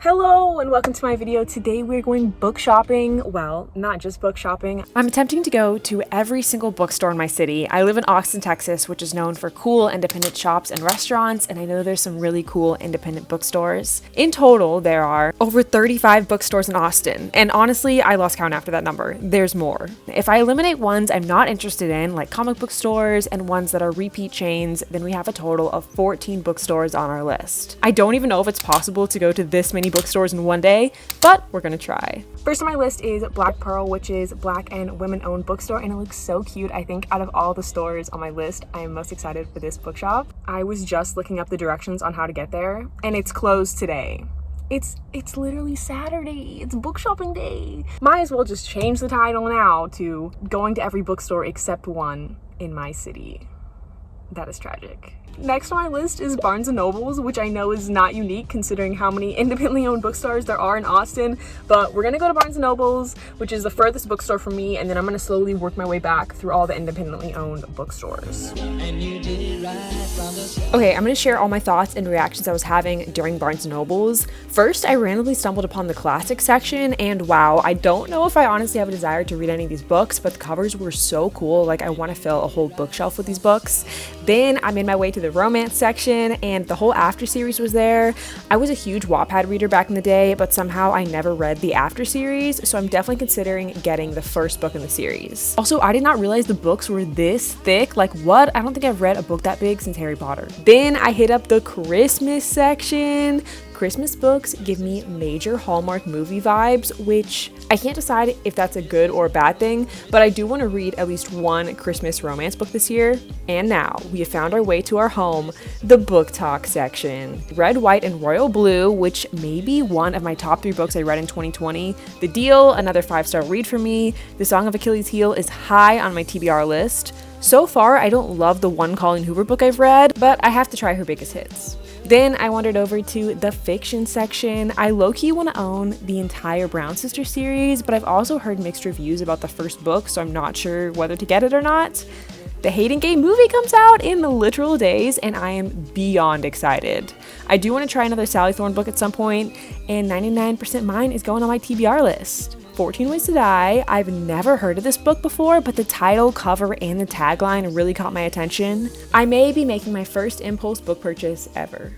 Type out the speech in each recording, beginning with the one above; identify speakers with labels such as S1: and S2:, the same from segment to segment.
S1: Hello and welcome to my video. Today we're going book shopping. Well, not just book shopping. I'm attempting to go to every single bookstore in my city. I live in Austin, Texas, which is known for cool independent shops and restaurants, and I know there's some really cool independent bookstores. In total, there are over 35 bookstores in Austin, and honestly, I lost count after that number. There's more. If I eliminate ones I'm not interested in, like comic book stores and ones that are repeat chains, then we have a total of 14 bookstores on our list. I don't even know if it's possible to go to this many bookstores in one day, but we're gonna try. First on my list is Black Pearl, which is Black and women-owned bookstore, and it looks so cute. I think out of all the stores on my list, I am most excited for this bookshop. I was just looking up the directions on how to get there, and it's closed today. It's literally Saturday. It's book shopping day. Might as well just change the title now to going to every bookstore except one in my city. That is tragic. Next on my list is Barnes & Nobles, which I know is not unique considering how many independently owned bookstores there are in Austin, but we're gonna go to Barnes & Nobles, which is the furthest bookstore for me, and then I'm gonna slowly work my way back through all the independently owned bookstores. Okay, I'm gonna share all my thoughts and reactions I was having during Barnes & Nobles. First, I randomly stumbled upon the classic section, and wow, I don't know if I honestly have a desire to read any of these books, but the covers were so cool, like I wanna fill a whole bookshelf with these books. Then I made my way to the romance section, and the whole After series was there. I was a huge Wattpad reader back in the day, but somehow I never read the After series, so I'm definitely considering getting the first book in the series. Also, I did not realize the books were this thick. Like, what? I don't think I've read a book that big since Harry Potter. Then I hit up the Christmas section. Christmas books give me major Hallmark movie vibes, which I can't decide if that's a good or a bad thing, but I do want to read at least one Christmas romance book this year. And now we have found our way to our home, the book talk section. Red, White, and Royal Blue, which may be one of my top 3 books I read in 2020. The Deal, another 5-star read for me. The Song of Achilles' Heel is high on my TBR list. So far, I don't love the one Colleen Hoover book I've read, but I have to try her biggest hits. Then I wandered over to the fiction section. I low-key want to own the entire Brown Sisters series, but I've also heard mixed reviews about the first book, so I'm not sure whether to get it or not. The Hayden Gay movie comes out in literal days, and I am beyond excited. I do want to try another Sally Thorne book at some point, and 99% Mine is going on my TBR list. 14 Ways to Die. I've never heard of this book before, but the title, cover, and the tagline really caught my attention. I may be making my first impulse book purchase ever.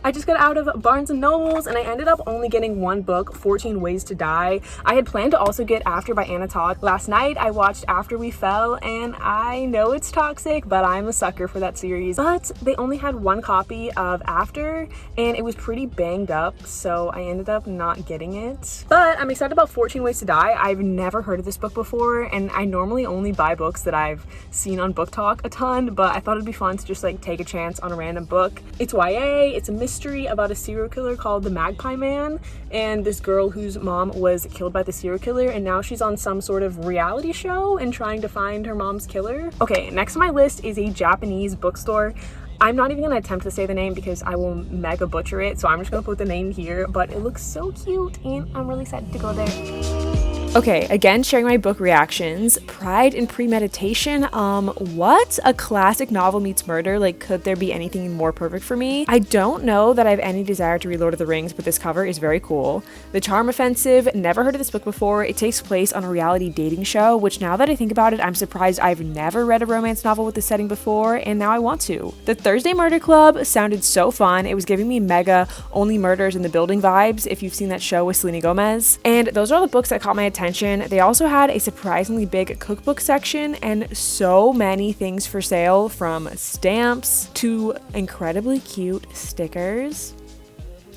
S1: I just got out of Barnes & Nobles and I ended up only getting one book, 14 Ways to Die. I had planned to also get After by Anna Todd. Last night I watched After We Fell, and I know it's toxic, but I'm a sucker for that series. But they only had one copy of After and it was pretty banged up, so I ended up not getting it. But I'm excited about 14 Ways to Die. I've never heard of this book before, and I normally only buy books that I've seen on Book Talk a ton, but I thought it'd be fun to just like take a chance on a random book. It's YA, it's a mystery about a serial killer called the Magpie Man, and this girl whose mom was killed by the serial killer, and now she's on some sort of reality show and trying to find her mom's killer. Okay, next on my list is a Japanese bookstore. I'm not even gonna attempt to say the name because I will mega butcher it, so I'm just gonna put the name here, but it looks so cute and I'm really excited to go there. Okay, again, sharing my book reactions. Pride and Premeditation. What? A classic novel meets murder. Like, could there be anything more perfect for me? I don't know that I have any desire to read Lord of the Rings, but this cover is very cool. The Charm Offensive. Never heard of this book before. It takes place on a reality dating show, which now that I think about it, I'm surprised I've never read a romance novel with this setting before, and now I want to. The Thursday Murder Club sounded so fun. It was giving me mega Only Murders in the Building vibes, if you've seen that show with Selena Gomez. And those are all the books that caught my attention. They also had a surprisingly big cookbook section and so many things for sale, from stamps to incredibly cute stickers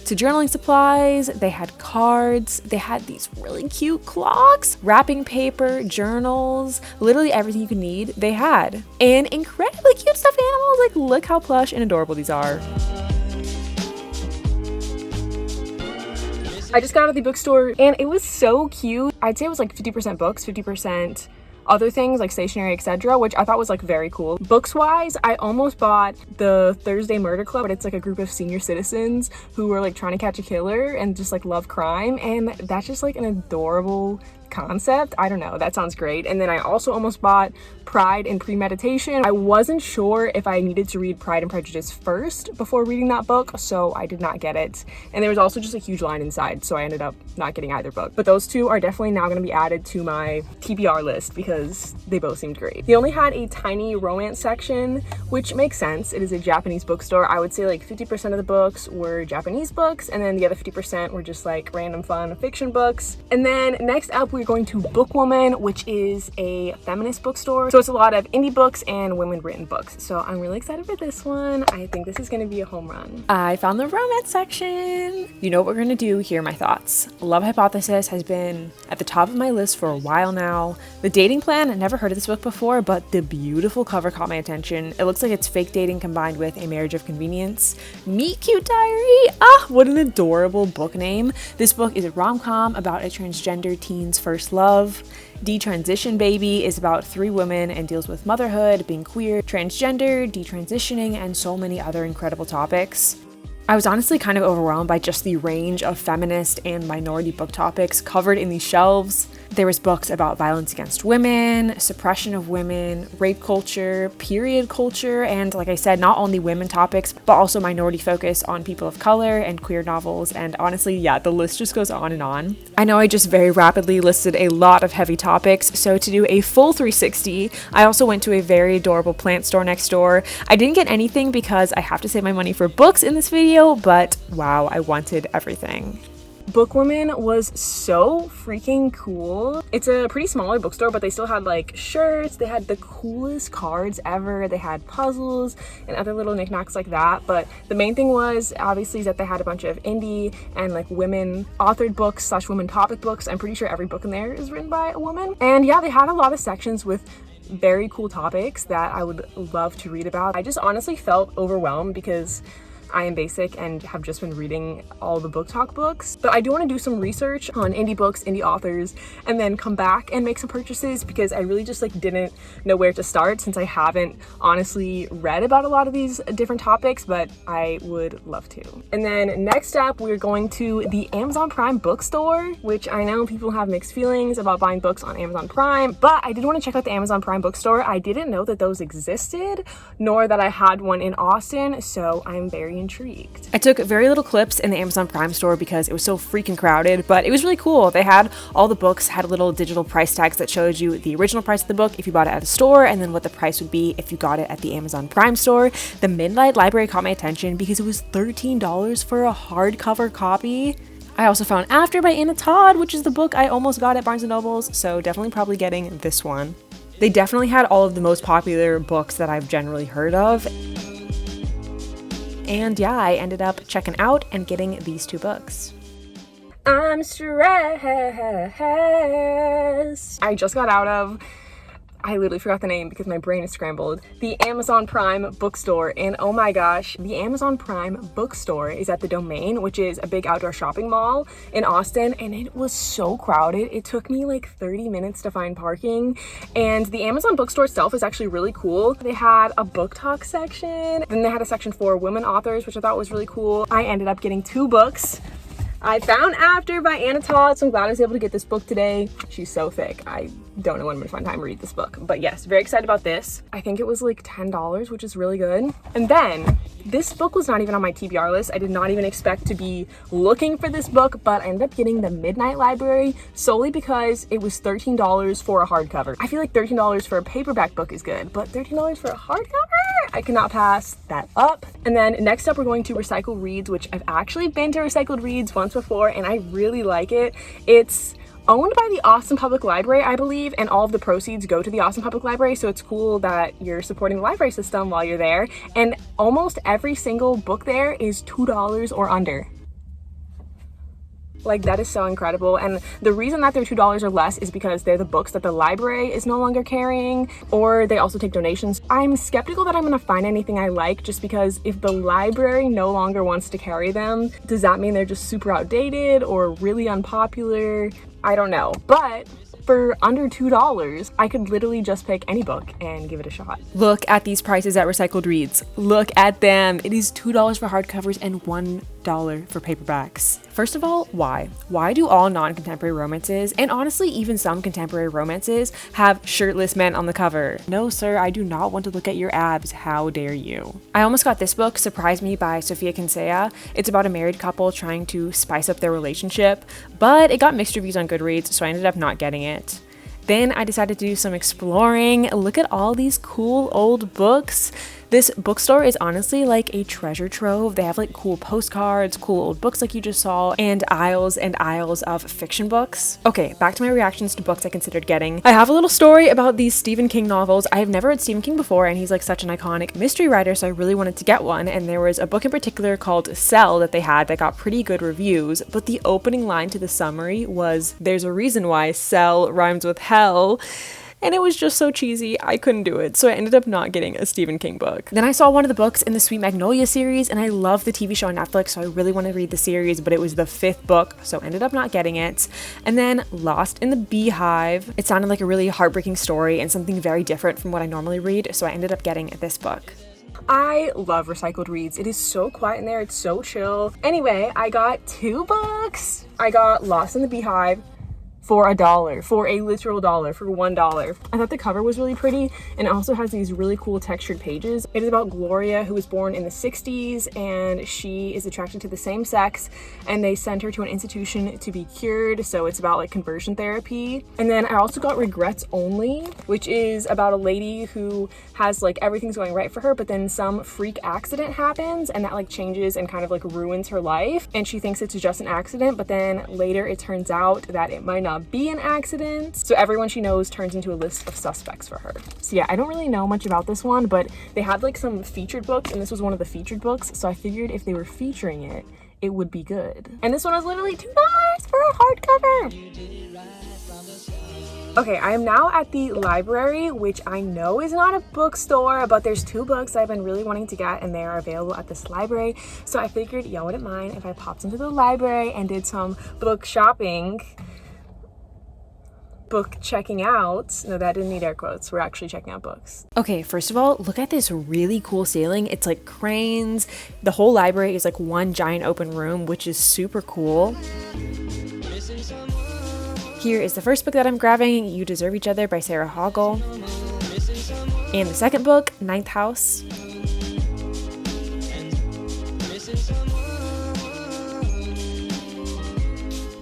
S1: to journaling supplies. They had cards, they had these really cute clocks, wrapping paper, journals, literally everything you could need they had. And incredibly cute stuffed animals. Like, look how plush and adorable these are. I just got out of the bookstore and it was so cute. I'd say it was like 50% books, 50% other things like stationery, etc., which I thought was like very cool. Books wise, I almost bought the Thursday Murder Club, but it's like a group of senior citizens who are like trying to catch a killer and just like love crime, and that's just like an adorable concept. I don't know, that sounds great. And then I also almost bought Pride and Premeditation. I wasn't sure if I needed to read Pride and Prejudice first before reading that book, so I did not get it. And there was also just a huge line inside, so I ended up not getting either book. But those two are definitely now going to be added to my TBR list because they both seemed great. They only had a tiny romance section, which makes sense. It is a Japanese bookstore. I would say like 50% of the books were Japanese books, and then the other 50% were just like random fun fiction books. And then next up, we're going to Bookwoman, which is a feminist bookstore. So it's a lot of indie books and women written books. So I'm really excited for this one. I think this is going to be a home run. I found the romance section. You know what we're going to do? Here are my thoughts. Love Hypothesis has been at the top of my list for a while now. The Dating Plan, I never heard of this book before, but the beautiful cover caught my attention. It looks like it's fake dating combined with a marriage of convenience. Meet Cute Diary. Ah, what an adorable book name. This book is a rom-com about a transgender teen's first love. Detransition Baby is about 3 women and deals with motherhood, being queer, transgender, detransitioning, and so many other incredible topics. I was honestly kind of overwhelmed by just the range of feminist and minority book topics covered in these shelves. There was books about violence against women, suppression of women, rape culture, period culture, and like I said, not only women topics, but also minority focus on people of color and queer novels. And honestly, yeah, the list just goes on and on. I know I just very rapidly listed a lot of heavy topics, so to do a full 360, I also went to a very adorable plant store next door. I didn't get anything because I have to save my money for books in this video, but wow, I wanted everything. Bookwoman was so freaking cool. It's a pretty smaller bookstore, but they still had like shirts. They had the coolest cards ever. They had puzzles and other little knickknacks like that. But the main thing was obviously that they had a bunch of indie and like women authored books / women topic books. I'm pretty sure every book in there is written by a woman. And yeah, they had a lot of sections with very cool topics that I would love to read about. I just honestly felt overwhelmed because I am basic and have just been reading all the book talk books, but I do want to do some research on indie books, indie authors, and then come back and make some purchases because I really just like didn't know where to start since I haven't honestly read about a lot of these different topics, but I would love to. And then next up, we're going to the Amazon Prime bookstore, which I know people have mixed feelings about buying books on Amazon Prime, but I did want to check out the Amazon Prime bookstore. I didn't know that those existed, nor that I had one in Austin, so I'm very intrigued. I took very little clips in the Amazon Prime store because it was so freaking crowded, but it was really cool. They had all the books, had little digital price tags that showed you the original price of the book if you bought it at a store, and then what the price would be if you got it at the Amazon Prime store. The Midnight Library caught my attention because it was $13 for a hardcover copy. I also found After by Anna Todd, which is the book I almost got at Barnes & Noble's, so definitely probably getting this one. They definitely had all of the most popular books that I've generally heard of. And yeah, I ended up checking out and getting these 2 books. I'm stressed. I just got out of, I literally forgot the name because my brain is scrambled, the Amazon Prime bookstore. And oh my gosh, the Amazon Prime bookstore is at the Domain, which is a big outdoor shopping mall in Austin, and it was so crowded. It took me like 30 minutes to find parking. And the Amazon bookstore itself is actually really cool. They had a book talk section, then they had a section for women authors, which I thought was really cool. I ended up getting 2 books. I found After by Anna Todd, so I'm glad I was able to get this book today. She's so thick. I don't know when I'm gonna find time to read this book, but yes, very excited about this. I think it was like $10, which is really good. And then this book was not even on my TBR list. I did not even expect to be looking for this book, but I ended up getting the Midnight Library solely because it was $13 for a hardcover. I feel like $13 for a paperback book is good, but $13 for a hardcover? I cannot pass that up. And then next up, we're going to Recycled Reads, which I've actually been to Recycled Reads once before, and I really like it. It's owned by the Austin Public Library, I believe, and all of the proceeds go to the Austin Public Library, so it's cool that you're supporting the library system while you're there. And almost every single book there is $2 or under. Like, that is so incredible. And the reason that they're $2 or less is because they're the books that the library is no longer carrying, or they also take donations. I'm skeptical that I'm gonna find anything I like, just because if the library no longer wants to carry them, does that mean they're just super outdated or really unpopular? I don't know. But for under $2, I could literally just pick any book and give it a shot. Look at these prices at Recycled Reads. Look at them. It is $2 for hardcovers and $1 for paperbacks. First of all, why? Why do all non-contemporary romances, and honestly even some contemporary romances, have shirtless men on the cover? No sir, I do not want to look at your abs, how dare you. I almost got this book, Surprise Me by Sophia Kinsella. It's about a married couple trying to spice up their relationship, but it got mixed reviews on Goodreads, so I ended up not getting it. Then I decided to do some exploring. Look at all these cool old books. This bookstore is honestly like a treasure trove. They have like cool postcards, cool old books like you just saw, and aisles of fiction books. Okay, back to my reactions to books I considered getting. I have a little story about these Stephen King novels. I have never read Stephen King before, and he's like such an iconic mystery writer, so I really wanted to get one. And there was a book in particular called Cell that they had that got pretty good reviews, but the opening line to the summary was, "There's a reason why Cell rhymes with hell." And it was just so cheesy, I couldn't do it, so I ended up not getting a Stephen King book. Then I saw one of the books in the Sweet Magnolia series, and I love the TV show on Netflix, so I really want to read the series, but it was the 5th book, so ended up not getting it. And then Lost in the Beehive. It sounded like a really heartbreaking story and something very different from what I normally read, so I ended up getting this book. I love recycled reads. It is so quiet in there, it's so chill. Anyway, I got 2 books. I got Lost in the Beehive for $1, for a literal dollar, for $1. I thought the cover was really pretty, and it also has these really cool textured pages. It is about Gloria, who was born in the 60s, and she is attracted to the same sex, and they send her to an institution to be cured, so it's about like conversion therapy. And then I also got Regrets Only, which is about a lady who has like everything's going right for her, but then some freak accident happens, and that like changes and kind of like ruins her life, and she thinks it's just an accident, but then later it turns out that it might not be an accident. So everyone she knows turns into a list of suspects for her. So yeah, I don't really know much about this one, but they had like some featured books, and this was one of the featured books, so I figured if they were featuring it, it would be good. And this one was literally $2 for a hardcover. Okay, I am now at the library, which I know is not a bookstore, but there's 2 books I've been really wanting to get, and they are available at this library. So I figured y'all wouldn't mind if I popped into the library and did some book shopping. Book checking out. No, that didn't need air quotes. We're actually checking out books. Okay, first of all, look at this really cool ceiling. It's like cranes. The whole library is like one giant open room, which is super cool. Here is the first book that I'm grabbing, You Deserve Each Other by Sarah Hoggle. And the second book, Ninth House.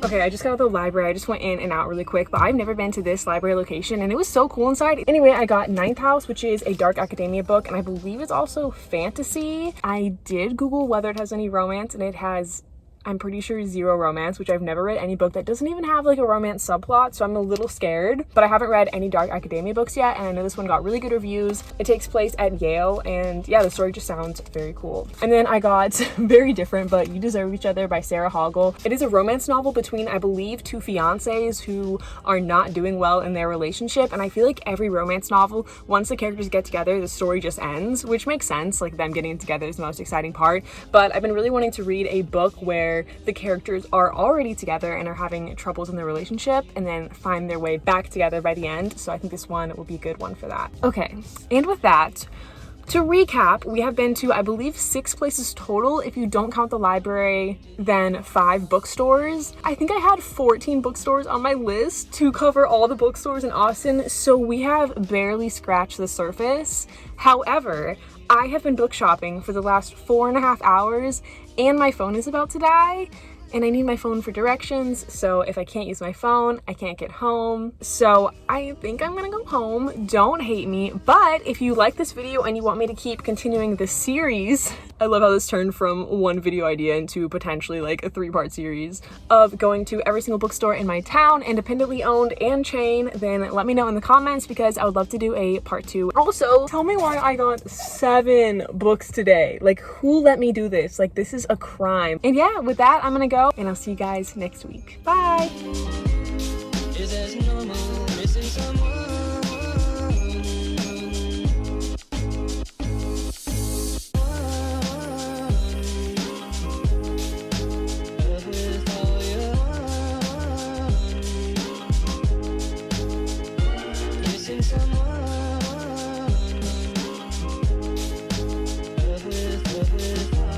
S1: Okay, I just got out of the library. I just went in and out really quick, but I've never been to this library location, and it was so cool inside. Anyway, I got Ninth House, which is a dark academia book, and I believe it's also fantasy. I did Google whether it has any romance, and it has, I'm pretty sure, 0 romance, which I've never read any book that doesn't even have like a romance subplot, so I'm a little scared. But I haven't read any dark academia books yet, and I know this one got really good reviews. It takes place at Yale, and yeah, the story just sounds very cool. And then I got very different, but You Deserve Each Other by Sarah Hoggle. It is a romance novel between, I believe, 2 fiancés who are not doing well in their relationship, and I feel like every romance novel, once the characters get together, the story just ends, which makes sense. Like, them getting together is the most exciting part. But I've been really wanting to read a book where the characters are already together and are having troubles in their relationship and then find their way back together by the end. So I think this one will be a good one for that. Okay, and with that, to recap, we have been to, I believe, 6 places total. If you don't count the library, then 5 bookstores. I think I had 14 bookstores on my list to cover all the bookstores in Austin, so we have barely scratched the surface. However, I have been book shopping for the last 4.5 hours, and my phone is about to die, and I need my phone for directions, so if I can't use my phone, I can't get home. So I think I'm gonna go home. Don't hate me, but if you like this video and you want me to keep continuing the series, I love how this turned from one video idea into potentially like a 3-part series of going to every single bookstore in my town, independently owned and chain, then let me know in the comments because I would love to do a part 2. Also, tell me why I got 7 books today. Like, who let me do this? Like, this is a crime. And yeah, with that, I'm gonna go, and I'll see you guys next week. Bye!